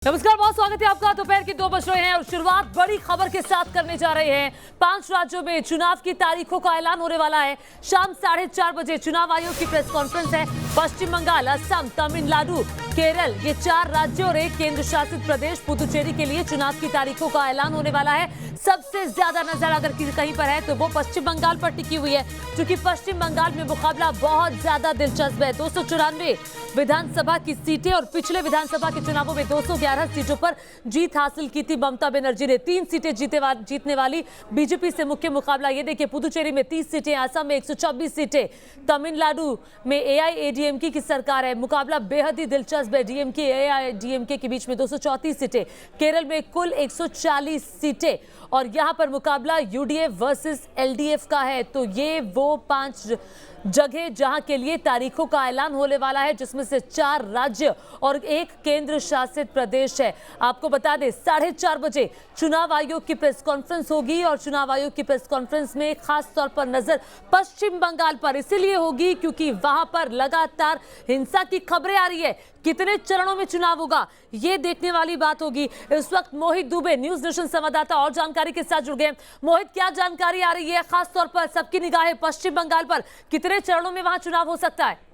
नमस्कार, बहुत स्वागत है आपका। दोपहर के 2 बज रहे हैं और शुरुआत बड़ी खबर के साथ करने जा रहे हैं। 5 राज्यों में चुनाव की तारीखों का ऐलान होने वाला है। शाम 4:30 बजे चुनाव आयोग की प्रेस कॉन्फ्रेंस है। पश्चिम बंगाल, असम, तमिलनाडु, केरल, ये 4 राज्यों और एक केंद्र शासित प्रदेश पुदुचेरी के लिए चुनाव की तारीखों का ऐलान होने वाला है। सबसे ज्यादा नजर अगर कहीं पर है तो वो पश्चिम बंगाल पर टिकी हुई है, क्योंकि पश्चिम बंगाल में मुकाबला बहुत ज्यादा दिलचस्प है। 294 विधानसभा की सीटें और पिछले विधानसभा के चुनावों में 211 सीटों पर जीत हासिल की थी ममता बनर्जी ने। 3 सीटें जीतने वाली बीजेपी से मुख्य मुकाबला ये देखिए, पुदुचेरी में 30 सीटें, असम में 126 सीटें, तमिलनाडु में एआईएडीएमके की सरकार है। मुकाबला बेहद ही दिलचस्प है। डीएमके एआईएडीएमके के बीच में 234 सीटें, केरल में कुल 140 सीटें और यहां पर मुकाबला यूडीएफ वर्सेस एलडीएफ का है। तो ये वो 5 जगह जहां के लिए तारीखों का ऐलान होने वाला है, जिसमें से 4 राज्य और एक केंद्र शासित प्रदेश है। आपको बता दें 4:30 बजे चुनाव आयोग की प्रेस कॉन्फ्रेंस होगी और चुनाव आयोग की प्रेस कॉन्फ्रेंस में खास तौर पर नजर पश्चिम बंगाल पर इसलिए होगी क्योंकि वहां पर लगातार हिंसा की खबरें आ रही है। कितने चरणों में चुनाव होगा ये देखने वाली बात होगी। इस वक्त मोहित दुबे, न्यूज नेशन संवाददाता, और जानकारी के साथ जुड़ गए। मोहित, क्या जानकारी आ रही है? खास तौर पर सबकी निगाहें पश्चिम बंगाल पर, कितने चरणों में वहां चुनाव हो सकता है?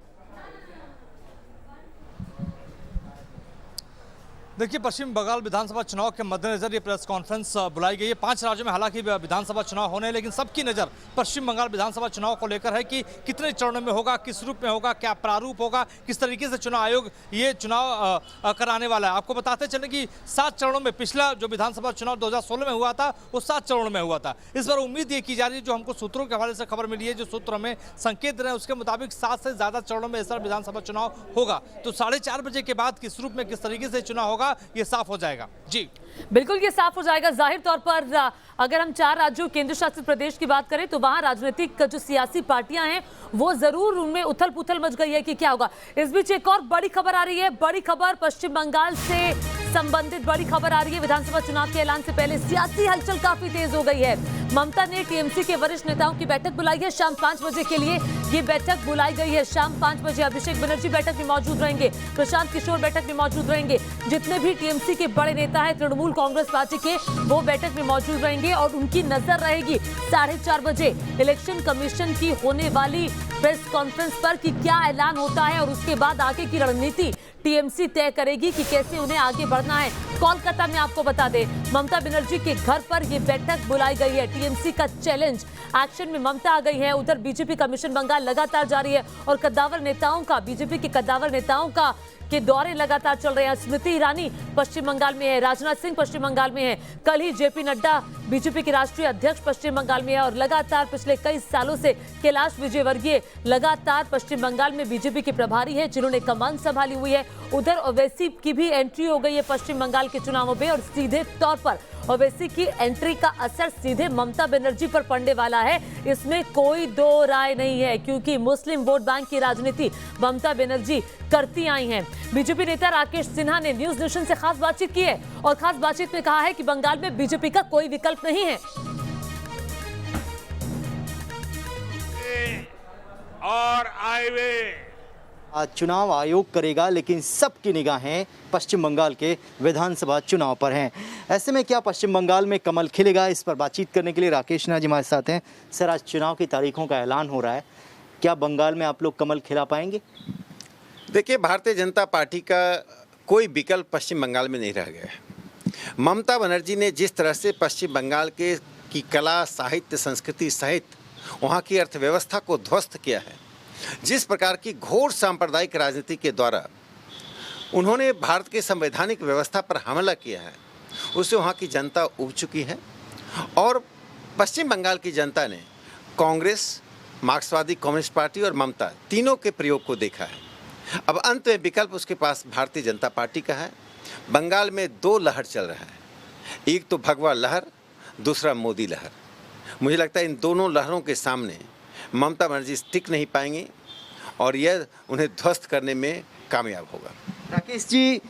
देखिए, पश्चिम बंगाल विधानसभा चुनाव के मद्देनजर ये प्रेस कॉन्फ्रेंस बुलाई गई है। 5 राज्यों में हालांकि विधानसभा चुनाव होने हैं, लेकिन सबकी नज़र पश्चिम बंगाल विधानसभा चुनाव को लेकर है कि कितने चरणों में होगा, किस रूप में होगा, क्या प्रारूप होगा, किस तरीके से चुनाव आयोग ये चुनाव कराने वाला है। आपको बताते चले कि 7 चरणों में, पिछला जो विधानसभा चुनाव 2016 में हुआ था वो 7 चरणों में हुआ था। इस बार उम्मीद ये की जा रही है, जो हमको सूत्रों के हवाले से खबर मिली है, जो सूत्र हमें संकेत दे रहे हैं, उसके मुताबिक 7 से ज़्यादा चरणों में इस बार विधानसभा चुनाव होगा। तो 4:30 बजे के बाद किस रूप में, किस तरीके से चुनाव होगा, ये साफ हो जाएगा। जी बिल्कुल, ये साफ हो जाएगा। जाहिर तौर पर अगर हम 4 राज्यों केंद्र शासित प्रदेश की बात करें तो वहां राजनीतिक जो सियासी पार्टियां हैं वो जरूर उनमें उथल पुथल मच गई है कि क्या होगा। इस बीच एक और बड़ी खबर आ रही है। बड़ी खबर पश्चिम बंगाल से संबंधित बड़ी खबर आ रही है। विधानसभा चुनाव के ऐलान से पहले सियासी हलचल काफी तेज हो गई है। ममता ने टीएमसी के वरिष्ठ नेताओं की बैठक बुलाई है। शाम 5 बजे के लिए ये बैठक बुलाई गई है। शाम 5 बजे अभिषेक बनर्जी बैठक में मौजूद रहेंगे, प्रशांत किशोर बैठक में मौजूद रहेंगे, जितने भी टीएमसी के बड़े नेता हैं तृणमूल कांग्रेस पार्टी के, वो बैठक में मौजूद रहेंगे और उनकी नजर रहेगी 4:30 बजे इलेक्शन कमीशन की होने वाली प्रेस कॉन्फ्रेंस पर कि क्या ऐलान होता है और उसके बाद आगे की रणनीति टीएमसी तय करेगी कि कैसे उन्हें आगे बढ़ना है। कोलकाता में आपको बता दें, ममता बनर्जी के घर पर यह बैठक बुलाई गई है। टीएमसी का चैलेंज एक्शन में ममता आ गई है। उधर बीजेपी का मिशन बंगाल लगातार जारी है और कद्दावर नेताओं का, बीजेपी के कद्दावर नेताओं का के दौरे लगातार चल रहे हैं। स्मृति ईरानी पश्चिम बंगाल में है, राजनाथ सिंह पश्चिम बंगाल में है, कल ही जेपी नड्डा बीजेपी के राष्ट्रीय अध्यक्ष पश्चिम बंगाल में है और लगातार पिछले कई सालों से कैलाश विजयवर्गीय लगातार पश्चिम बंगाल में बीजेपी के प्रभारी हैं, जिन्होंने कमान संभाली हुई है। उधर ओवैसी की भी एंट्री हो गई है पश्चिम बंगाल के चुनावों में और सीधे तौर पर ओवैसी की एंट्री का असर सीधे ममता बनर्जी पर पड़ने वाला है। इसमें कोई दो राय नहीं है, क्योंकि मुस्लिम वोट बैंक की राजनीति ममता बनर्जी करती आई हैं। बीजेपी नेता राकेश सिन्हा ने न्यूज नेशन से खास बातचीत की है और खास बातचीत में कहा है कि बंगाल में बीजेपी का कोई विकल्प नहीं है। और हाईवे चुनाव आयोग करेगा, लेकिन सबकी निगाहें पश्चिम बंगाल के विधानसभा चुनाव पर हैं। ऐसे में क्या पश्चिम बंगाल में कमल खिलेगा? इस पर बातचीत करने के लिए राकेश सिन्हा जी हमारे साथ हैं। सर, आज चुनाव की तारीखों का ऐलान हो रहा है, क्या बंगाल में आप लोग कमल खिला पाएंगे? देखिए, भारतीय जनता पार्टी का कोई विकल्प पश्चिम बंगाल में नहीं रह गया है। ममता बनर्जी ने जिस तरह से पश्चिम बंगाल की कला, साहित्य, संस्कृति सहित वहाँ की अर्थव्यवस्था को ध्वस्त किया है, जिस प्रकार की घोर सांप्रदायिक राजनीति के द्वारा उन्होंने भारत के संवैधानिक व्यवस्था पर हमला किया है, उससे वहाँ की जनता उब चुकी है। और पश्चिम बंगाल की जनता ने कांग्रेस, मार्क्सवादी कम्युनिस्ट पार्टी और ममता तीनों के प्रयोग को देखा है। अब अंत में विकल्प उसके पास भारतीय जनता पार्टी का है। बंगाल में 2 लहर चल रहा है, एक तो भगवा लहर, दूसरा मोदी लहर। मुझे लगता है इन दोनों लहरों के सामने ममता बनर्जी टिक नहीं पाएंगी और यह उन्हें ध्वस्त करने में कामयाब होगा। राकेश जी,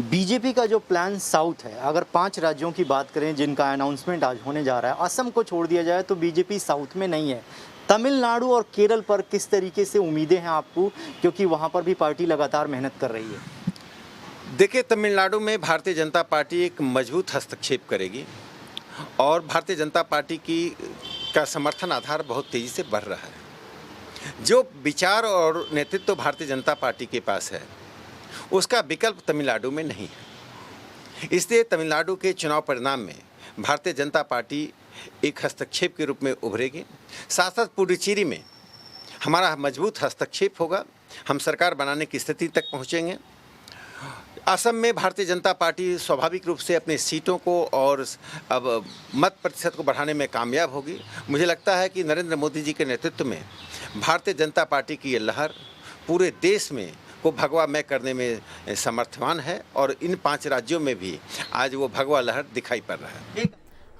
बीजेपी का जो प्लान साउथ है, अगर 5 राज्यों की बात करें जिनका अनाउंसमेंट आज होने जा रहा है, असम को छोड़ दिया जाए तो बीजेपी साउथ में नहीं है। तमिलनाडु और केरल पर किस तरीके से उम्मीदें हैं आपको, क्योंकि वहाँ पर भी पार्टी लगातार मेहनत कर रही है? देखिए, तमिलनाडु में भारतीय जनता पार्टी एक मजबूत हस्तक्षेप करेगी और भारतीय जनता पार्टी का समर्थन आधार बहुत तेज़ी से बढ़ रहा है। जो विचार और नेतृत्व भारतीय जनता पार्टी के पास है उसका विकल्प तमिलनाडु में नहीं है। इसलिए तमिलनाडु के चुनाव परिणाम में भारतीय जनता पार्टी एक हस्तक्षेप के रूप में उभरेगी। साथ साथ पुडुचेरी में हमारा मजबूत हस्तक्षेप होगा, हम सरकार बनाने की स्थिति तक पहुँचेंगे। असम में भारतीय जनता पार्टी स्वाभाविक रूप से अपनी सीटों को और अब मत प्रतिशत को बढ़ाने में कामयाब होगी। मुझे लगता है कि नरेंद्र मोदी जी के नेतृत्व में भारतीय जनता पार्टी की ये लहर पूरे देश में को भगवामय करने में समर्थवान है और इन 5 राज्यों में भी आज वो भगवा लहर दिखाई पड़ रहा है।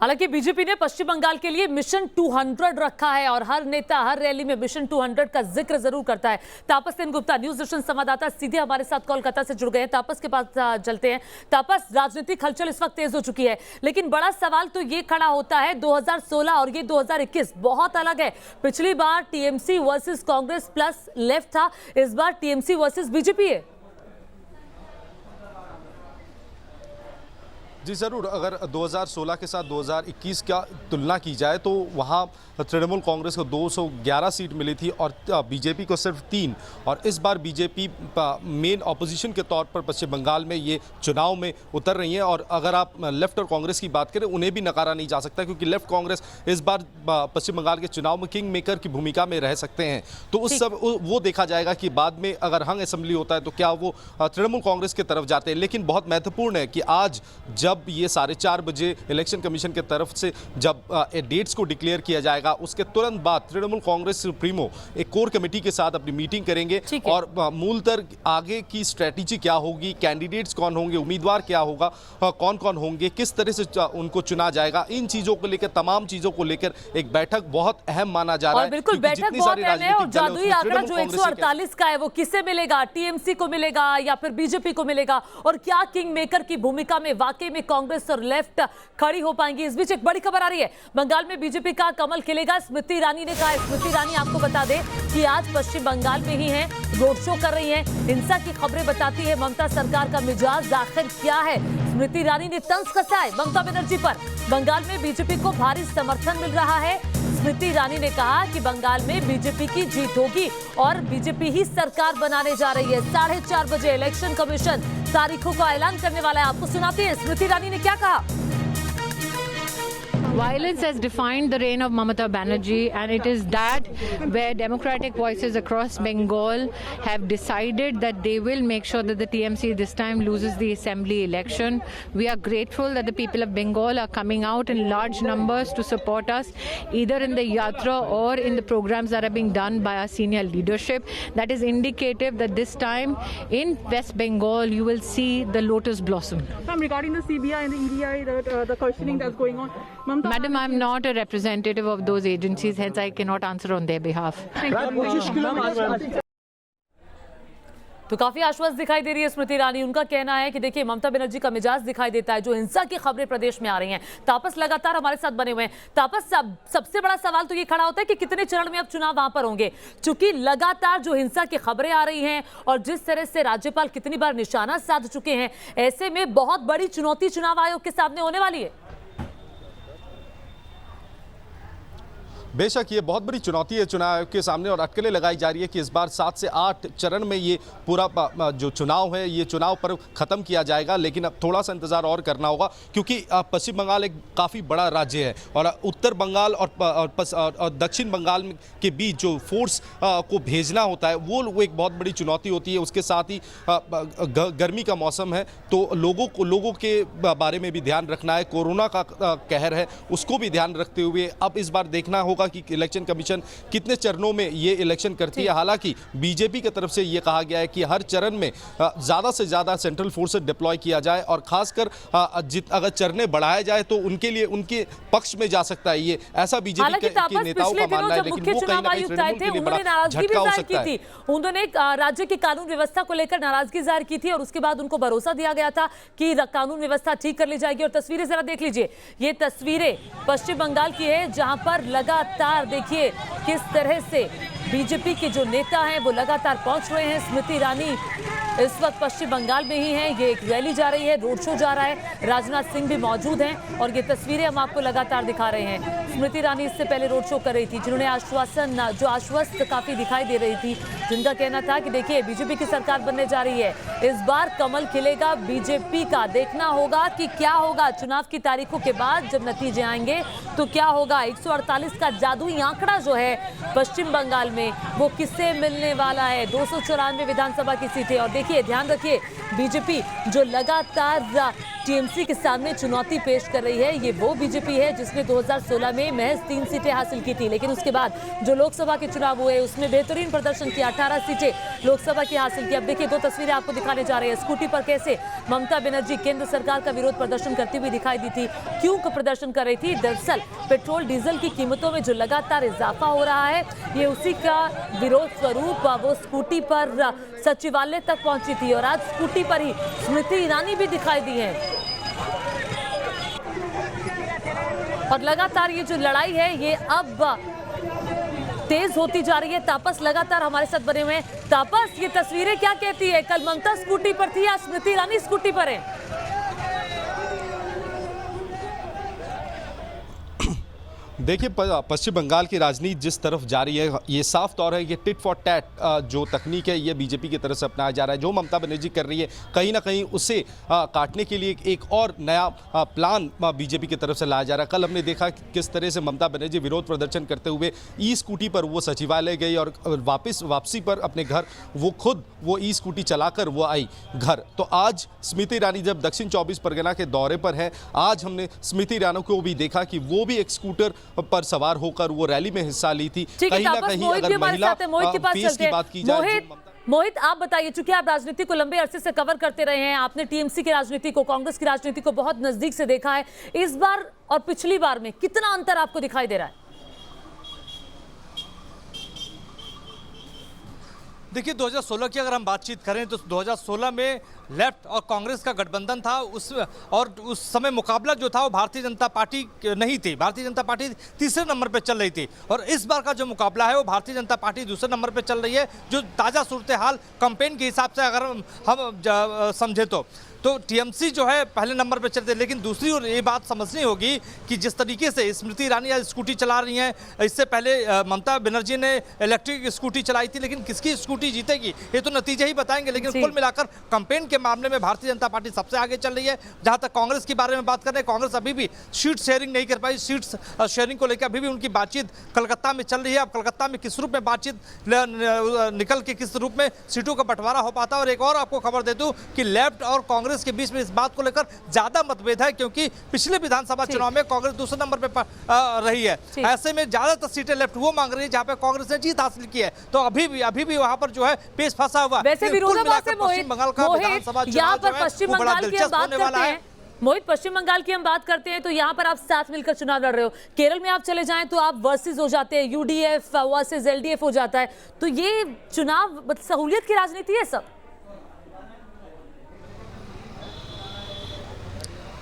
हालांकि बीजेपी ने पश्चिम बंगाल के लिए मिशन 200 रखा है और हर नेता हर रैली में मिशन 200 का जिक्र जरूर करता है। तापस सेन गुप्ता, न्यूज नेशन संवाददाता, सीधे हमारे साथ कोलकाता से जुड़ गए हैं। तापस के पास चलते हैं। तापस, राजनीतिक हलचल इस वक्त तेज हो चुकी है, लेकिन बड़ा सवाल तो ये खड़ा होता है 2016 और ये 2021 बहुत अलग है। पिछली बार TMC versus Congress plus left था, इस बार टीएमसी वर्सेस बीजेपी है। जी ज़रूर, अगर 2016 के साथ 2021 का तुलना की जाए तो वहाँ तृणमूल कांग्रेस को 211 सीट मिली थी और बीजेपी को सिर्फ 3। और इस बार बीजेपी मेन ऑपोजिशन के तौर पर पश्चिम बंगाल में ये चुनाव में उतर रही है। और अगर आप लेफ्ट और कांग्रेस की बात करें, उन्हें भी नकारा नहीं जा सकता, क्योंकि लेफ्ट कांग्रेस इस बार पश्चिम बंगाल के चुनाव में किंग मेकर की भूमिका में रह सकते हैं। तो उस सब वो देखा जाएगा कि बाद में अगर हंग असेंबली होता है तो क्या वो तृणमूल कांग्रेस की तरफ जाते हैं। लेकिन बहुत महत्वपूर्ण है कि आज जब ये 4:30 बजे इलेक्शन कमीशन की तरफ से जब डेट्स को डिक्लेयर किया जाएगा, उसके तुरंत बाद तृणमूल कांग्रेस सुप्रीमो एक कोर कमेटी के साथ अपनी मीटिंग करेंगे और मूलतः आगे की स्ट्रेटेजी क्या होगी, कैंडिडेट्स कौन होंगे, उम्मीदवार क्या होगा, कौन कौन होंगे, किस तरह से उनको चुना जाएगा, इन चीजों को लेकर, तमाम चीजों को लेकर एक बैठक बहुत अहम माना जा रहा है। बिल्कुल, बैठक बहुत अहम है। और जादुई आंकड़ा जो 148 का है वो किसे मिलेगा? टीएमसी को मिलेगा या फिर बीजेपी को मिलेगा? और क्या किंग मेकर की भूमिका में वाकई में कांग्रेस और लेफ्ट खड़ी हो पाएंगी? इस बीच एक बड़ी खबर आ रही है, बंगाल में बीजेपी का कमल खिलेगा। स्मृति ईरानी ने कहा। स्मृति ईरानी आपको बता दें कि आज पश्चिम बंगाल में ही है, रोड शो कर रही हैं, हिंसा की खबरें बताती है ममता सरकार का मिजाज आखिर क्या है। स्मृति ईरानी ने तंज कसा है ममता बनर्जी पर। बंगाल में बीजेपी को भारी समर्थन मिल रहा है। स्मृति ईरानी ने कहा कि बंगाल में बीजेपी की जीत होगी और बीजेपी ही सरकार बनाने जा रही है। 4:30 बजे इलेक्शन कमीशन तारीखों का ऐलान करने वाला है। आपको सुनाते हैं स्मृति ईरानी ने क्या कहा। Violence has defined the reign of Mamata Banerjee, and it is that where democratic voices across Bengal have decided that they will make sure that the TMC this time loses the assembly election. We are grateful that the people of Bengal are coming out in large numbers to support us, either in the yatra or in the programs that are being done by our senior leadership. That is indicative that this time in West Bengal you will see the lotus blossom. Regarding the CBI and the EDI, the questioning that's going on, Madam, I'm not a representative of those agencies, hence I cannot answer on their behalf. तो काफी आश्वस्त दिखाई दे रही है स्मृति ईरानी। उनका कहना है कि देखिए ममता बनर्जी का मिजाज दिखाई देता है, जो हिंसा की खबरें प्रदेश में आ रही हैं। तापस लगातार हमारे साथ बने हुए हैं। तापस, सबसे बड़ा सवाल तो ये खड़ा होता है कि कितने चरण में अब चुनाव वहां पर होंगे, क्योंकि लगातार जो हिंसा की खबरें आ रही हैं और जिस तरह से राज्यपाल कितनी बार निशाना साध चुके हैं, ऐसे में बहुत बड़ी चुनौती चुनाव आयोग के सामने होने वाली है। बेशक ये बहुत बड़ी चुनौती है चुनाव आयोग के सामने और अटकलें लगाई जा रही है कि इस बार 7 से 8 चरण में ये पूरा जो चुनाव है, ये चुनाव पर ख़त्म किया जाएगा। लेकिन अब थोड़ा सा इंतज़ार और करना होगा, क्योंकि पश्चिम बंगाल एक काफ़ी बड़ा राज्य है और उत्तर बंगाल और दक्षिण बंगाल के बीच जो फोर्स को भेजना होता है वो एक बहुत बड़ी चुनौती होती है। उसके साथ ही गर्मी का मौसम है, तो लोगों के बारे में भी ध्यान रखना है। कोरोना का कहर है, उसको भी ध्यान रखते हुए अब इस बार देखना होगा कि इलेक्शन कमीशन कितने चरणों में ये इलेक्शन करती है। हालांकि बीजेपी की तरफ से ये कहा गया है कि हर चरण में ज़्यादा से ज़्यादा सेंट्रल फोर्सेस डिप्लॉय किया जाए और खासकर अगर चरने बढ़ाया जाए तो उनके लिए उनके पक्ष में जा सकता है। ये ऐसा बीजेपी के नेताओं का मानना है, लेकिन वो कहीं ना कहीं तृणमूल के लिए बड़ा झटका हो सकता है। उन्होंने राज्य की कानून व्यवस्था को लेकर नाराजगी जाहिर की थी और उसके बाद उनको भरोसा दिया गया था कि कानून व्यवस्था ठीक कर ली जाएगी। और तस्वीरें जरा देख लीजिए, ये तस्वीरें पश्चिम बंगाल की है, जहां पर लगातार देखिए किस तरह से बीजेपी के जो नेता हैं वो लगातार पहुंच रहे हैं। स्मृति ईरानी इस वक्त पश्चिम बंगाल में ही हैं। ये एक रैली जा रही है, रोड शो जा रहा है, राजनाथ सिंह भी मौजूद हैं और ये तस्वीरें हम आपको लगातार दिखा रहे हैं। स्मृति ईरानी इससे पहले रोड शो कर रही थी, जिन्होंने आश्वस्त काफी दिखाई दे रही थी, जिनका कहना था कि देखिए बीजेपी की सरकार बनने जा रही है, इस बार कमल खिलेगा बीजेपी का। देखना होगा कि क्या होगा चुनाव की तारीखों के बाद, जब नतीजे आएंगे तो क्या होगा। 148 का जादुई आंकड़ा जो है पश्चिम बंगाल में, वो किससे मिलने वाला है। 294 विधानसभा की सीटें। और देखिए, ध्यान रखिए, बीजेपी जो लगातार टीएमसी के सामने चुनौती पेश कर रही है, ये वो बीजेपी है जिसने 2016 में महज 3 सीटें हासिल की थी, लेकिन उसके बाद जो लोकसभा के चुनाव हुए उसमें बेहतरीन प्रदर्शन किया, 18 सीटें लोकसभा की हासिल की। अब देखिए, 2 तस्वीरें आपको दिखाने जा रहे हैं। स्कूटी पर कैसे ममता बनर्जी केंद्र सरकार का विरोध प्रदर्शन करती हुई दिखाई दी थी। क्यों प्रदर्शन कर रही थी? दरअसल पेट्रोल डीजल की कीमतों में जो लगातार इजाफा हो रहा है, ये उसी का विरोध स्वरूप वो स्कूटी पर सचिवालय तक पहुंची थी और आज स्कूटी पर ही स्मृति ईरानी भी दिखाई दी है। और लगातार ये जो लड़ाई है ये अब तेज होती जा रही है। तापस लगातार हमारे साथ बने हुए हैं। तापस, ये तस्वीरें क्या कहती है? कल ममता स्कूटी पर थी, आज स्मृति ईरानी स्कूटी पर है। देखिए, पश्चिम बंगाल की राजनीति जिस तरफ जा रही है, ये साफ तौर है, ये टिट फॉर टैट जो तकनीक है ये बीजेपी की तरफ से अपनाया जा रहा है। जो ममता बनर्जी कर रही है, कहीं ना कहीं उसे काटने के लिए एक और नया प्लान बीजेपी की तरफ से लाया जा रहा है। कल हमने देखा कि किस तरह से ममता बनर्जी विरोध प्रदर्शन करते हुए ई स्कूटी पर वो सचिवालय गई और वापसी पर अपने घर वो ई स्कूटी चलाकर वो आई घर। तो आज स्मृति ईरानी जब दक्षिण 24 परगना के दौरे पर है, आज हमने स्मृति ईरानी को भी देखा कि वो भी एक स्कूटर पर सवार होकर वो रैली में हिस्सा ली थी। कहीं ना कहीं अगर महिला फेस की बात की जाए, मोहित, आप बताइए, चूंकि आप राजनीति को लंबे अरसे से कवर करते रहे हैं, आपने टीएमसी की राजनीति को, कांग्रेस की राजनीति को बहुत नजदीक से देखा है, इस बार और पिछली बार में कितना अंतर आपको दिखाई दे रहा है? देखिए, 2016 की अगर हम बातचीत करें तो 2016 में लेफ्ट और कांग्रेस का गठबंधन था, उस समय मुकाबला जो था वो भारतीय जनता पार्टी नहीं थी। भारतीय जनता पार्टी तीसरे नंबर पे चल रही थी और इस बार का जो मुकाबला है वो भारतीय जनता पार्टी दूसरे नंबर पे चल रही है। जो ताज़ा सूरत हाल कैंपेन के हिसाब से अगर हम समझे तो टीएमसी जो है पहले नंबर पे चलते, लेकिन दूसरी ओर ये बात समझनी होगी कि जिस तरीके से स्मृति ईरानी आज स्कूटी चला रही हैं, इससे पहले ममता बनर्जी ने इलेक्ट्रिक स्कूटी चलाई थी, लेकिन किसकी स्कूटी जीतेगी ये तो नतीजे ही बताएंगे। लेकिन कुल मिलाकर कैंपेन के मामले में भारतीय जनता पार्टी सबसे आगे चल रही है। जहां तक कांग्रेस के बारे में बात करें, कांग्रेस अभी भी सीट शेयरिंग नहीं कर पाई। सीट शेयरिंग को लेकर अभी भी उनकी बातचीत कलकत्ता में चल रही है। अब कलकत्ता में किस रूप में बातचीत निकल के किस रूप में सीटों का बंटवारा हो पाता है। और एक और आपको खबर दे दूं कि लेफ्ट और कांग्रेस के बीच में इस बात को लेकर ज्यादा मतभेद है, क्योंकि पिछले विधानसभा चुनाव में कांग्रेस दूसरे नंबर पे रही है। ऐसे में ज्यादातर सीटें लेफ्ट वो मांग रही है जहां पे कांग्रेस ने जीत हासिल की है। तो अभी भी वहां पर जो है पेश फंसा हुआ। वैसे विरोधाभास है मोहित, यहाँ पर पश्चिम बंगाल की हम बात करते हैं। मोहित, पश्चिम बंगाल की हम बात करते हैं तो यहाँ पर आप साथ मिलकर चुनाव लड़ रहे हो। केरल में आप चले जाएं तो आप वर्सेस हो जाते हैं, यूडीएफ वर्सेस एलडीएफ हो जाता है। तो ये चुनाव सहूलियत की राजनीति है सब।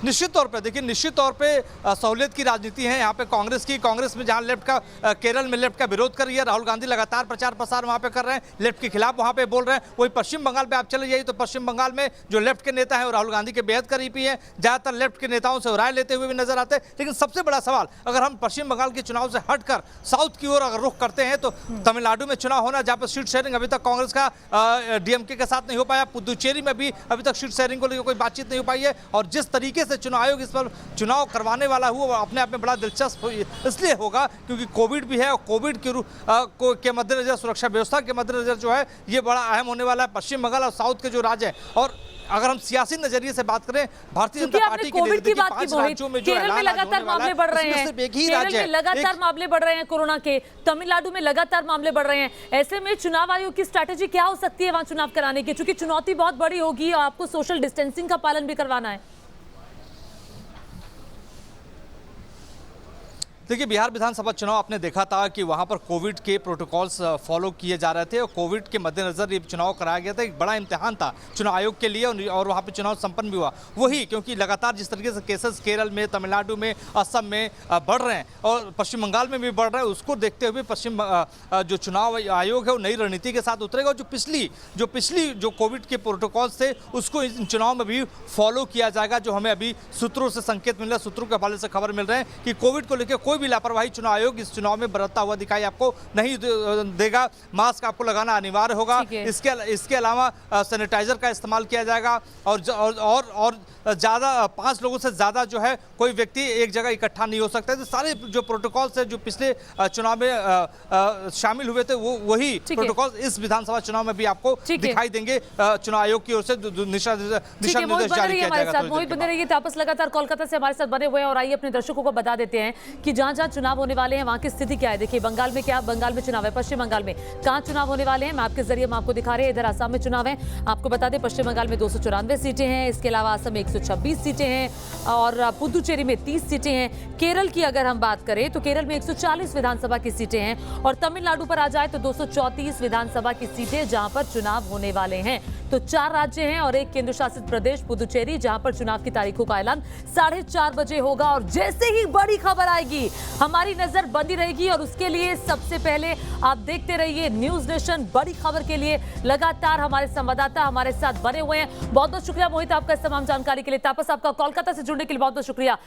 निश्चित तौर पे देखिए, निश्चित तौर पे सहूलियत की राजनीति है यहाँ पे कांग्रेस में जहाँ लेफ्ट का केरल में लेफ्ट का विरोध कर रही है। राहुल गांधी लगातार प्रचार प्रसार वहाँ पे कर रहे हैं, लेफ्ट के खिलाफ वहाँ पे बोल रहे हैं। वही पश्चिम बंगाल पे आप चले जाइए तो पश्चिम बंगाल में जो लेफ्ट के नेता है वो राहुल गांधी के बेहद करीबी है, ज़्यादातर लेफ्ट के नेताओं से राय लेते हुए भी नजर आते हैं। लेकिन सबसे बड़ा सवाल, अगर हम पश्चिम बंगाल के चुनाव से हटकर साउथ की ओर अगर रुख करते हैं तो तमिलनाडु में चुनाव होना, जहाँ पर सीट शेयरिंग अभी तक कांग्रेस का डीएमके के साथ नहीं हो पाया। पुदुचेरी में भी अभी तक सीट शेयरिंग को लेकर कोई बातचीत नहीं हो पाई है। और जिस तरीके से चुनाव आयोग इस पर चुनाव करवाने वाला हुआ अपने आप में बड़ा दिलचस्प इसलिए होगा क्योंकि कोविड भी है और कोविड के मद्देनजर, सुरक्षा व्यवस्था के मद्देनजर जो है ये बड़ा अहम होने वाला है। पश्चिम बंगाल और साउथ के जो राज्य है, और अगर हम सियासी नजरिए से बात करें, भारतीय जनता पार्टी के कोविड की बात की, केरल में लगातार मामले बढ़ रहे हैं, केरल में लगातार मामले बढ़ रहे हैं कोरोना के, तमिलनाडु में लगातार मामले बढ़ रहे हैं। ऐसे में चुनाव आयोग की स्ट्रैटेजी क्या हो सकती है वहां चुनाव कराने की, क्योंकि चुनौती बहुत बड़ी होगी और आपको सोशल डिस्टेंसिंग का पालन भी करवाना है। देखिए, बिहार विधानसभा चुनाव आपने देखा था कि वहां पर कोविड के प्रोटोकॉल्स फॉलो किए जा रहे थे और कोविड के मद्देनजर ये चुनाव कराया गया था। एक बड़ा इम्तिहान था चुनाव आयोग के लिए और वहां पर चुनाव संपन्न भी हुआ। वही क्योंकि लगातार जिस तरीके से केसेस केरल में, तमिलनाडु में, असम में बढ़ रहे हैं और पश्चिम बंगाल में भी बढ़ रहे हैं, उसको देखते हुए पश्चिम जो चुनाव आयोग है वो नई रणनीति के साथ उतरेगा। और जो पिछली जो कोविड के प्रोटोकॉल्स थे उसको इन चुनाव में भी फॉलो किया जाएगा। जो हमें अभी सूत्रों से संकेत मिल रहा है, सूत्रों के हवाले से खबर मिल रहे हैं कि कोविड को लेकर कोई भी लापरवाही चुनाव आयोग इस चुनाव में बरतता हुआ दिखाई आपको नहीं देगा। मास्क आपको लगाना अनिवार्य होगा। इसके अलावा सैनिटाइजर का इस्तेमाल किया जाएगा और ज़्यादा 5 लोगों से ज़्यादा जो है कोई व्यक्ति एक जगह इकट्ठा नहीं हो सकता है। तो सारे जो प्रोटोकॉल्स है जो पिछले चुनाव में शामिल हुए थे वही प्रोटोकॉल इस विधानसभा चुनाव में भी आपको दिखाई देंगे। चुनाव आयोग की ओर से दिशा निर्देश जारी किया जाएगा। मोहित बने रहिए, तापस लगातार कोलकाता से हमारे साथ बने हुए हैं और आइए अपने दर्शकों को बता देते हैं कि जहां जहां चुनाव होने वाले हैं वहां की स्थिति क्या है। देखिए, बंगाल में क्या, बंगाल में चुनाव है, पश्चिम बंगाल में कहां चुनाव होने वाले हैं मैप के जरिए हम आपको दिखा रहे हैं। इधर आसाम में चुनाव है, आपको बता दें पश्चिम बंगाल में 294 सीटें हैं, इसके अलावा असम में 126 सीटें हैं और पुदुचेरी में 30 सीटें हैं। केरल की अगर हम बात करें तो केरल में 140 विधानसभा की सीटें हैं और तमिलनाडु पर आ जाए तो 234 विधानसभा की सीटें जहां पर चुनाव होने वाले हैं। तो 4 राज्य हैं और एक केंद्र शासित प्रदेश पुदुचेरी जहां पर चुनाव की तारीखों का ऐलान 4:30 बजे होगा। और जैसे ही बड़ी खबर आएगी हमारी नजर बंदी रहेगी और उसके लिए सबसे पहले आप देखते रहिए न्यूज नेशन। बड़ी खबर के लिए लगातार हमारे संवाददाता हमारे साथ बने हुए हैं। बहुत बहुत शुक्रिया मोहित आपका इस तमाम जानकारी के लिए। तापस आपका कोलकाता से जुड़ने के लिए बहुत बहुत शुक्रिया।